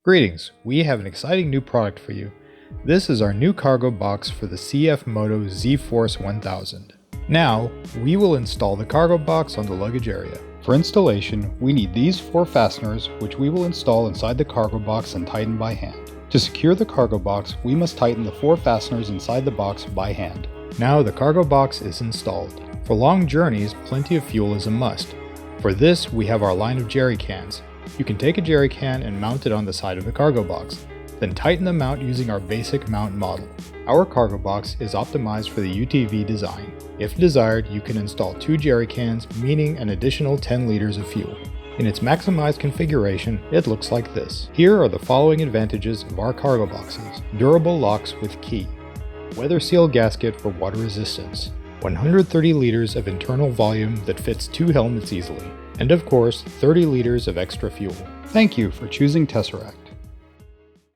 Greetings, we have an exciting new product for you. This is our new cargo box for the CFmoto ZForce 1000. Now, we will install the cargo box on the luggage area. For installation, we need these 4 fasteners, which we will install inside the cargo box and tighten by hand. To secure the cargo box, we must tighten the 4 fasteners inside the box by hand. Now the cargo box is installed. For long journeys, plenty of fuel is a must. For this, we have our line of jerry cans. You can take a jerry can and mount it on the side of the cargo box, then tighten the mount using our basic mount model. Our cargo box is optimized for the UTV design. If desired, you can install 2 jerry cans, meaning an additional 10 liters of fuel. In its maximized configuration, it looks like this. Here are the following advantages of our cargo boxes. Durable locks with key. Weather seal gasket for water resistance. 130 liters of internal volume that fits 2 helmets easily. And of course, 30 liters of extra fuel. Thank you for choosing Tesseract.